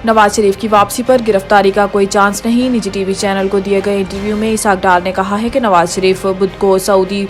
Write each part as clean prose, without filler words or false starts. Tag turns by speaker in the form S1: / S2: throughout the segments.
S1: नवाज शरीफ की वापसी पर गिरफ्तारी का कोई चांस नहीं। निजी टीवी चैनल को दिए गए इंटरव्यू में इसहाक डार ने कहा है कि नवाज शरीफ बुध को सऊदी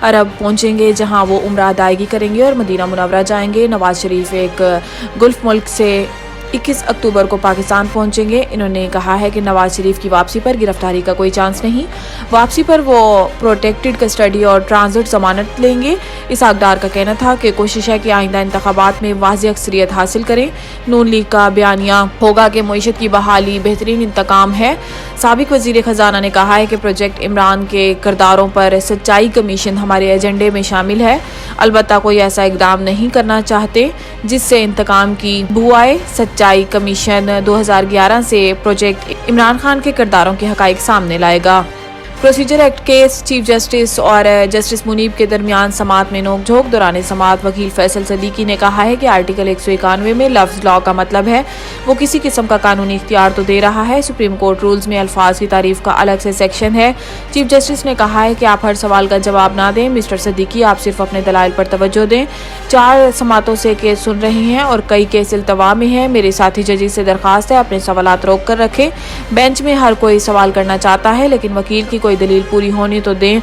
S1: अरब पहुंचेंगे, जहां वो उम्रा अदायगी करेंगे और मदीना मुनव्वरा जाएंगे। नवाज शरीफ एक गुल्फ मुल्क से 21 अक्टूबर को पाकिस्तान पहुंचेंगे। इन्होंने कहा है कि नवाज शरीफ की वापसी पर गिरफ्तारी का कोई चांस नहीं। वापसी पर वो प्रोटेक्टेड कस्टडी और ट्रांजिट जमानत लेंगे। इसहाक डार का कहना था कि कोशिश है कि आइंदा इंतखाबात में वाज़ेह अक्सरियत हासिल करें। नून लीग का बयानिया होगा कि मईशत की बहाली बेहतरीन इंतकाम है। साबिक वजीर खजाना ने कहा है कि प्रोजेक्ट इमरान के किरदारों पर सच्चाई कमीशन हमारे एजेंडे में शामिल है। अलबत्ता कोई ऐसा इकदाम नहीं करना चाहते जिससे इंतकाम की बू आए। सच्चाई कमीशन 2011 से प्रोजेक्ट इमरान खान के किरदारों के हकाइक सामने लाएगा। Procedure act case chief justice और जस्टिस मुनीब के दरमियान समात में नोकझोंक। दौरान समात वकील फैसल सदीकी ने कहा है कि आर्टिकल 191 में लफ्ज लॉ का मतलब है वो किसी किस्म का कानूनी इख्तियार तो दे रहा है। सुप्रीम कोर्ट रूल्स में अल्फाज की तारीफ का अलग से सेक्शन है। चीफ जस्टिस ने कहा है कि आप हर सवाल का जवाब ना दें। मिस्टर सदीकी, आप सिर्फ अपने दलाइल पर तवज्जो दें। 4 समातों से केस सुन रहे हैं और कई केस इल्तवा में हैं। मेरे साथी जजेस से दरख्वास्त है अपने सवालात रोक कर रखें। बेंच में हर कोई सवाल करना चाहता है, लेकिन वकील की कोई दलील पूरी होनी तो दें।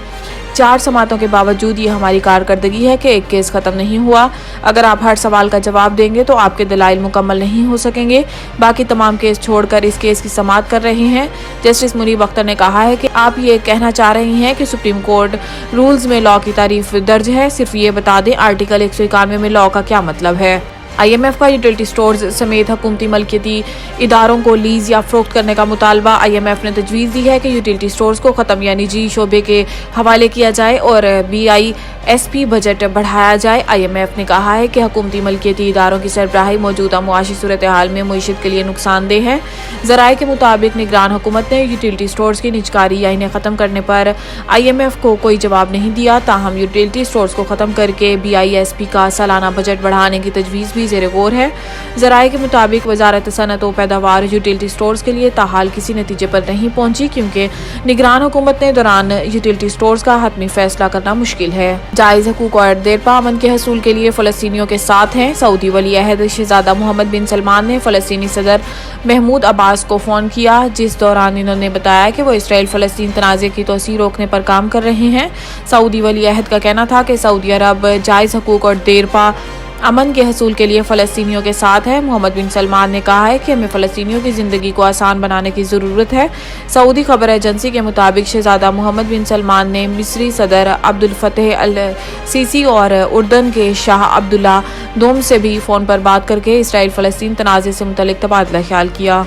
S1: 4 समातों के बावजूद ये हमारी कारकर्दगी है कि एक केस खत्म नहीं हुआ। अगर आप हर सवाल का जवाब देंगे तो आपके दलाइल मुकम्मल नहीं हो सकेंगे। बाकी तमाम केस छोड़कर इस केस की समात कर रहे हैं। जस्टिस मुनीब अख्तर ने कहा है कि आप ये कहना चाह रही हैं कि सुप्रीम कोर्ट रूल्स में लॉ की तारीफ दर्ज है। सिर्फ ये बता दें आर्टिकल 191 में लॉ का क्या मतलब है। IMF का यूटिलिटी स्टोर्स समेत हुकूमती मलकियती इदारों को लीज या फरोख्त करने का मुतालबा। IMF ने तजवीज़ दी है कि यूटिलिटी स्टोर्स को ख़त्म या निजी शोबे के हवाले किया जाए और BISP बजट बढ़ाया जाए। IMF ने कहा है कि हुकूमती मलकियती इदारों की सरबराही मौजूदा मुआशी सूरत हाल में मईशत के लिए नुकसानदेह है। ज़राए के मुताबिक निगरान हुकूमत ने यूटिलिटी स्टोर्स की निजकारी या इन्हें ख़त्म करने पर IMF को कोई जवाब नहीं दिया। ताहम यूटिलिटी स्टोर्स को ख़त्म करके BISP का सालाना बजट बढ़ाने की तजवीज़ भी ज़ेरे गौर है। ज़राए के मुताबिक वजारत सनअत व पैदावार यूटिलिटी स्टोर्स के लिए ताहाल किसी नतीजे पर नहीं पहुंची, क्योंकि निगरान हुकूमत ने दौरान यूटिलिटी स्टोर्स का हतमी फैसला करना मुश्किल है। जायज़ हकूक़ और देरपा अमन के हसूल के लिए फ़लस्तीनियों के साथ हैं। सऊदी वली अहद शहज़ादा मोहम्मद बिन सलमान ने फ़लस्तीनी सदर महमूद अब्बास को फ़ोन किया, जिस दौरान इन्होंने बताया कि वो इसराइल फ़लस्तीन तनाज़े की तोसी रोकने पर काम कर रहे हैं। सऊदी वली अहद का कहना था कि सऊदी अरब जायज़ हकूक़ और देरपा अमन के हसूल के लिए फ़लस्तीनियों के साथ है। मोहम्मद बिन सलमान ने कहा है कि हमें फ़लस्तीनियों की ज़िंदगी को आसान बनाने की ज़रूरत है। सऊदी खबर एजेंसी के मुताबिक शहज़ादा मोहम्मद बिन सलमान ने मिस्री सदर अब्दुल फतेह अल सीसी और उर्दन के शाह अब्दुल्ला दोम से भी फ़ोन पर बात करके इसराइल फ़लस्तीन तनाज़े से मुतल्लिक़ तबादला ख्याल किया।